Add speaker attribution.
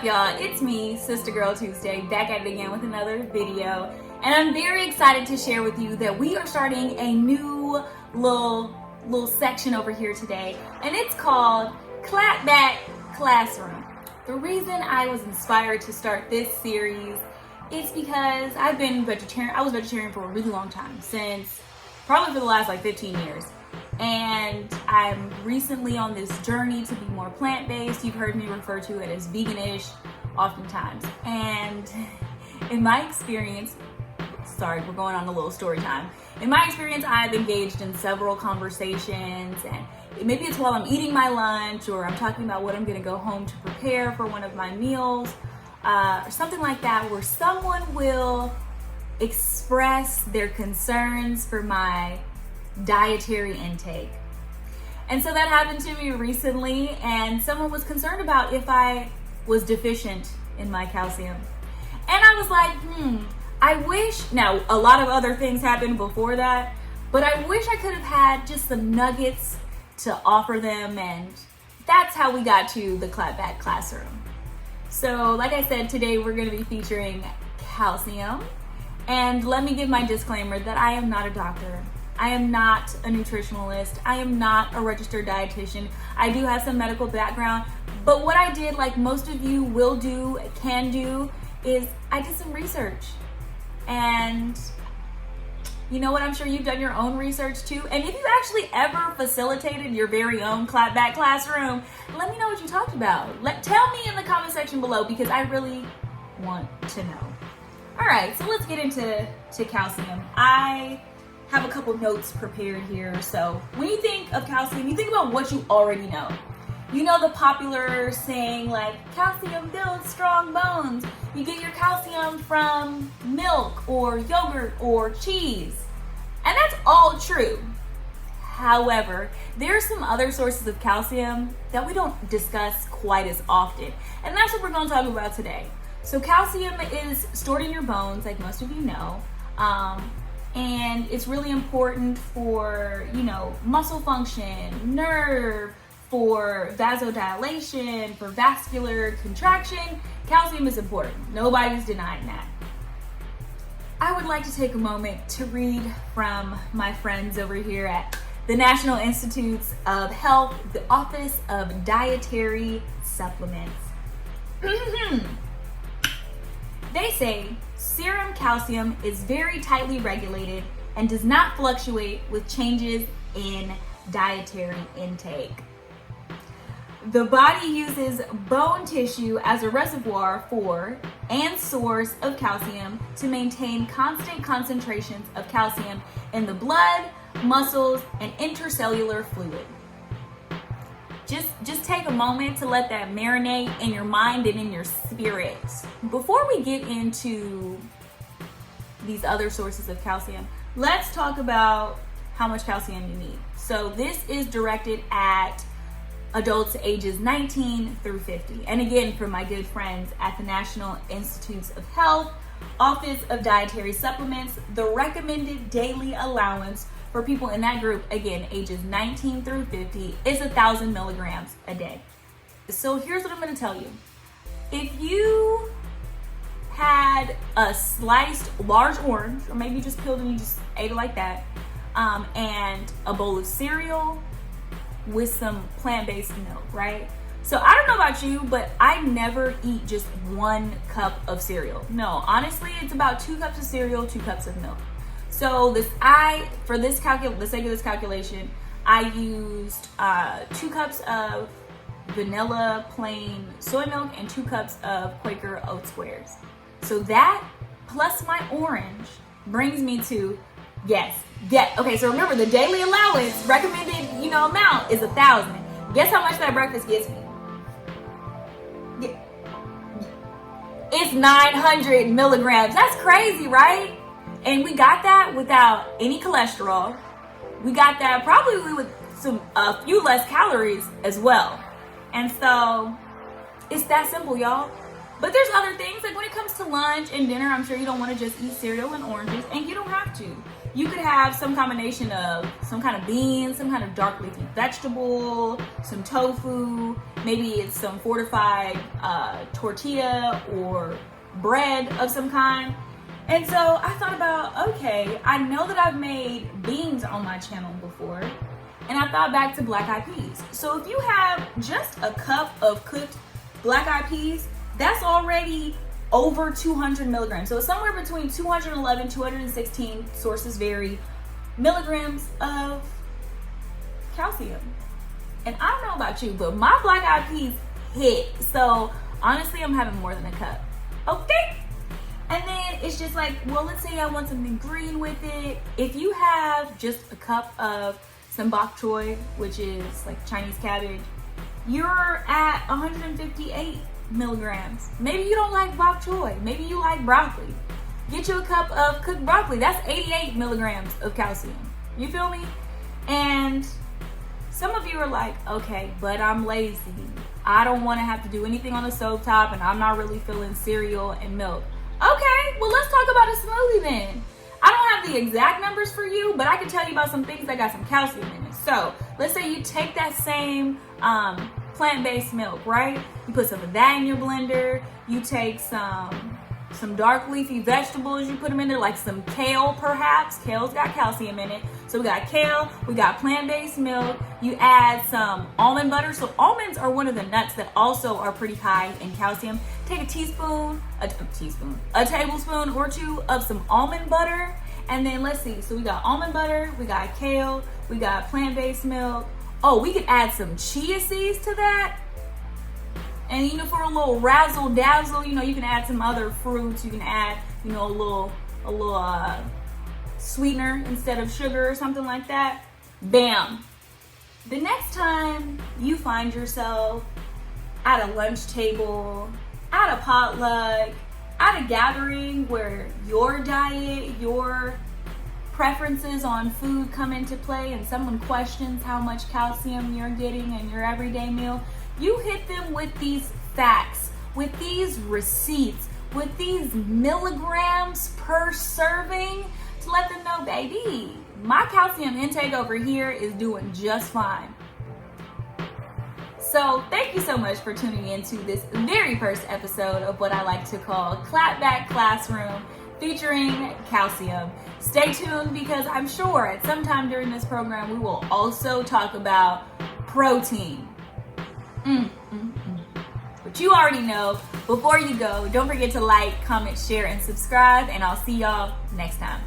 Speaker 1: up, y'all? It's me, Sister Girl Tuesday, back at it again with another video. And I'm very excited to share with you that we are starting a new little section over here today. And it's called Clapback Classroom. The reason I was inspired to start this series is because I was vegetarian for a really long time, since probably for the last 15 years. And I'm recently on this journey to be more plant-based. You've heard me refer to it as vegan-ish oftentimes. And in my experience, sorry, we're going on a little story time. In my experience, I've engaged in several conversations, and maybe it's while I'm eating my lunch or I'm talking about what I'm gonna go home to prepare for one of my meals, or something like that, where someone will express their concerns for my dietary intake. And so that happened to me recently, and someone was concerned about if I was deficient in my calcium. And I was like, I wish, now a lot of other things happened before that, but I wish I could have had just some nuggets to offer them, and that's how we got to the Clapback Classroom. So like I said, today we're going to be featuring calcium. And let me give my disclaimer that I am not a doctor. I am not a nutritionalist. I am not a registered dietitian. I do have some medical background, but what I did, like most of you can do, is I did some research. And you know what? I'm sure you've done your own research too. And if you actually ever facilitated your very own Clapback Classroom, let me know what you talked about. Tell me in the comment section below, because I really want to know. All right, so let's get into calcium. I have a couple notes prepared here. So when you think of calcium, you think about what you already know. You know the popular saying like, calcium builds strong bones. You get your calcium from milk or yogurt or cheese. And that's all true. However, there are some other sources of calcium that we don't discuss quite as often. And that's what we're going to talk about today. So calcium is stored in your bones, like most of you know. And it's really important for, muscle function, nerve, for vasodilation, for vascular contraction. Calcium is important. Nobody's denying that. I would like to take a moment to read from my friends over here at the National Institutes of Health, the Office of Dietary Supplements. They say serum calcium is very tightly regulated and does not fluctuate with changes in dietary intake. The body uses bone tissue as a reservoir for and source of calcium to maintain constant concentrations of calcium in the blood, muscles, and intercellular fluid. Just take a moment to let that marinate in your mind and in your spirit. Before we get into these other sources of calcium, let's talk about how much calcium you need. So this is directed at adults ages 19 through 50. And again, for my good friends at the National Institutes of Health, Office of Dietary Supplements, the recommended daily allowance for people in that group, again, ages 19 through 50, is 1,000 milligrams a day. So here's what I'm going to tell you. If you had a sliced large orange, or maybe you just peeled and you just ate it like that, and a bowl of cereal with some plant-based milk, right? So I don't know about you, but I never eat just 1 cup of cereal. No, honestly, it's about 2 cups of cereal, 2 cups of milk. So for the sake of this calculation, I used 2 cups of vanilla plain soy milk and 2 cups of Quaker oat squares. So that plus my orange brings me to, okay, so remember the daily allowance recommended, amount is 1,000. Guess how much that breakfast gets me? It's 900 milligrams. That's crazy, right? And we got that without any cholesterol. We got that probably with a few less calories as well. And so it's that simple, y'all. But there's other things, like when it comes to lunch and dinner, I'm sure you don't want to just eat cereal and oranges, and you don't have to. You could have some combination of some kind of beans, some kind of dark leafy vegetable, some tofu, maybe it's some fortified tortilla or bread of some kind. And so I thought about, okay, I know that I've made beans on my channel before, and I thought back to black eyed peas. So if you have just a cup of cooked black eyed peas, that's already over 200 milligrams. So it's somewhere between 211, 216, sources vary, milligrams of calcium. And I don't know about you, but my black eyed peas hit. So honestly, I'm having more than a cup. Okay? And then it's just like, well, let's say I want something green with it. If you have just a cup of some bok choy, which is like Chinese cabbage, you're at 158 milligrams. Maybe you don't like bok choy. Maybe you like broccoli. Get you a cup of cooked broccoli. That's 88 milligrams of calcium. You feel me? And some of you are like, okay, but I'm lazy. I don't want to have to do anything on the stovetop, and I'm not really feeling cereal and milk. Okay, well, let's talk about a smoothie then. I don't have the exact numbers for you, but I can tell you about some things that got some calcium in it. So let's say you take that same plant-based milk, right? You put some of that in your blender. You take some dark leafy vegetables, you put them in there, like some kale perhaps. Kale's got calcium in it. So we got kale, we got plant-based milk. You add some almond butter. So almonds are one of the nuts that also are pretty high in calcium. Take a tablespoon or two of some almond butter. And then let's see, so we got almond butter, we got kale, we got plant-based milk. Oh, we could add some chia seeds to that. And for a little razzle dazzle, you can add some other fruits. You can add, a little sweetener instead of sugar or something like that. Bam. The next time you find yourself at a lunch table, at a potluck, at a gathering where your diet, your preferences on food come into play, and someone questions how much calcium you're getting in your everyday meal, you hit them with these facts, with these receipts, with these milligrams per serving to let them know, baby, my calcium intake over here is doing just fine. So thank you so much for tuning into this very first episode of what I like to call Clapback Classroom featuring calcium. Stay tuned, because I'm sure at some time during this program we will also talk about protein. But you already know. Before you go, don't forget to like, comment, share, and subscribe, and I'll see y'all next time.